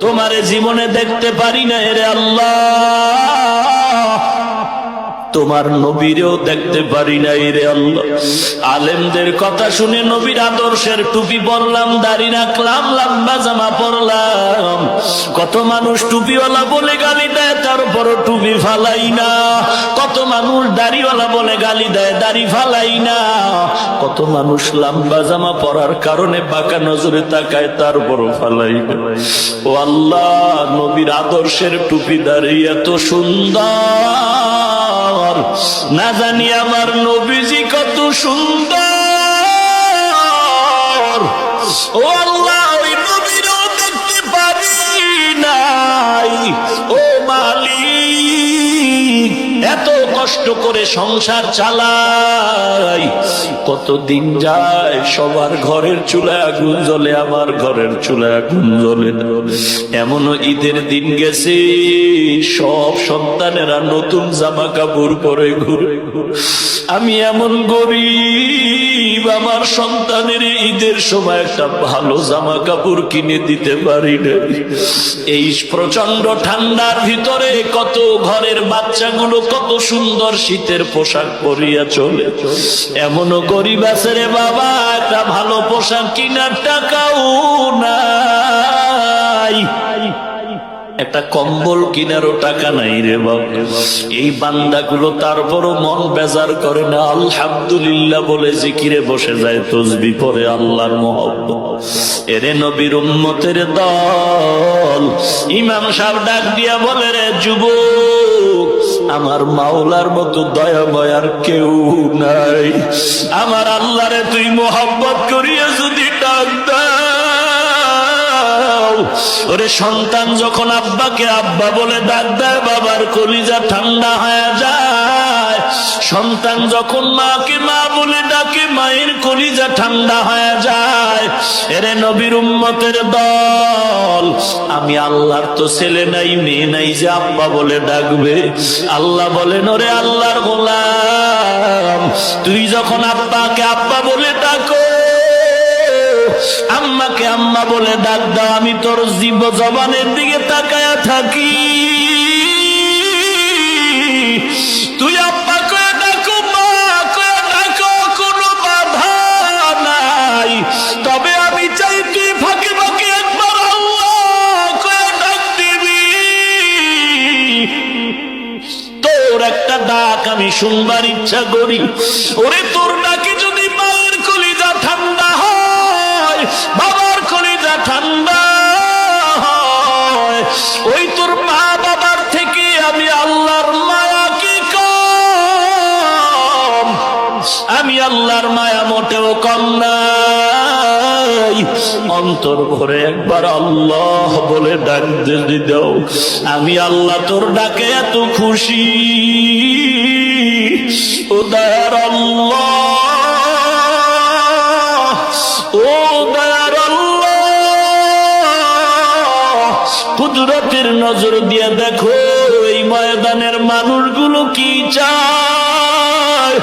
তোমারে জীবনে দেখতে পারি না রে আল্লাহ, তোমার নবীরেও দেখতে পারি নাই রে আল্লাহ। আলেমদের কথা শুনে নবীর আদর্শের টুপি পরলাম, দাড়ি রাখলাম, লম্বা জামা পরলাম। কত মানুষ টুপিওয়ালা বলে গালি দেয়, তারপরও টুপি ফালাই না। কত মানুষ দাড়িওয়ালা বলে গালি দেয়, দাড়ি ফালাই না। কত মানুষ লম্বা জামা পরার কারণে বাঁকা নজরে তাকায়, তারপরও ফালাই না। ও আল্লাহ, নবীর আদর্শের টুপি দাড়ি এত সুন্দর, না জানি আমার নবীজি কত সুন্দর। ও আল্লাহ, ওই নবীরও দেখতে পারি নাই। ও মালিক, এত কষ্ট করে সংসার চালাই, কতদিন যায়, সবার ঘরের চুলায় আগুন জ্বলে, আমার ঘরের চুলায় আগুন জ্বলে না। এমনও ঈদের দিন গেছে, সব সন্তানেরা নতুন জামা কাপড় পরে ঘুরে। আমি এমন গরিব, আমার সন্তানের ঈদের সময় একটা ভালো জামা কাপড় কিনে দিতে পারি না। এই প্রচন্ড ঠান্ডার ভিতরে কত ঘরের বাচ্চাগুলো কত সুন্দর শীতের পোশাক পরিয়া চলে। এমনও গরিব আছে রে বাবা, একটা ভালো পোশাক কিনার টাকাও নাই, একটা কম্বল কিনারও টাকা নাই রে বাবা। এই বান্দাগুলো তারপরও মন বেজার করে না, আলহামদুলিল্লাহ বলে জিকিরে বসে যায়, তসবিহ পড়ে, আল্লাহর মহব্বত। এরে নবীর উম্মতের দল। ইমাম সাহেব ডাক দিয়া বলে, রে যুবক, আমার মাওলার মতো দয়াময় আর কেউ নাই। আমার আল্লাহরে তুই মহব্বত করিয়া যদি ডাক দাও, ওরে সন্তান যখন আব্বাকে আব্বা বলে ডাক দেয়, বাবার কলিজা ঠান্ডা হয়ে যায়। সন্তান যখন মাকে মা বলে ডাকে, মায়ের কলিজা ঠান্ডা হয়ে যায়। এরে নবীর উম্মতের দল, আমি আল্লাহর তো ছেলে নাই মেয়ে নাই যে আব্বা বলে ডাকবে। আল্লাহ বলেন, ওরে আল্লাহর গোলাম, তুই যখন আব্বাকে আব্বা বলে ডাকো, আম্মাকে আম্মা বলে ডাক দাও, আমি তোর জীব জবানের দিকে তাকায়া থাকি। তুই আব্বা কয়ে ডাকো, মা কয়ে ডাকো, কোনো বাধা নাই। তবে আমি চাই তুই ফাঁকে ফাঁকে একবার আল্লাহ কয়ে ডাক দিবি। তোর একটা ডাক আমি শুনবার ইচ্ছা করি। ওরে তোর ডাকে যদি মায়ের কলিজা ঠান্ডা হয়, বাবার কলিজা ঠান্ডা হয়, ওই তোর মা বাবার থেকে আমি আল্লাহর মায়া কি কম? আমি আল্লাহর মায়া মোটেও কম নাই। অন্তর ভরে একবার আল্লাহ বলে ডাক দিয়ে দাও, আমি আল্লাহ তোর ডাকে এত খুশি। ও দয়ার আল্লাহ, ও দয়ার আল্লাহ, কুদরতের নজর দিয়ে দেখো এই ময়দানের মানুষগুলো কি চায়।